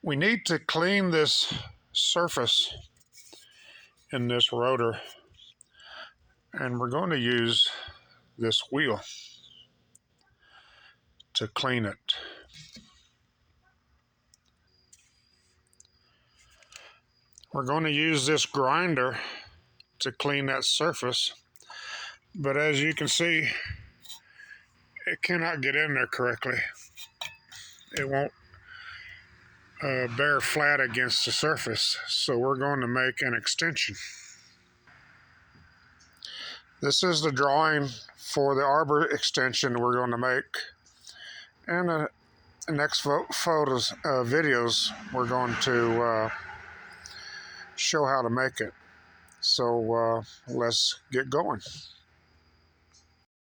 We need to clean this surface in this rotor, and we're going to use this wheel to clean it. We're going to use this grinder to clean that surface, but as you can see, it cannot get in there correctly. It won't bear flat against the surface, so we're going to make an extension. This is the drawing for the arbor extension we're going to make, and the next videos we're going to show how to make it. So let's get going.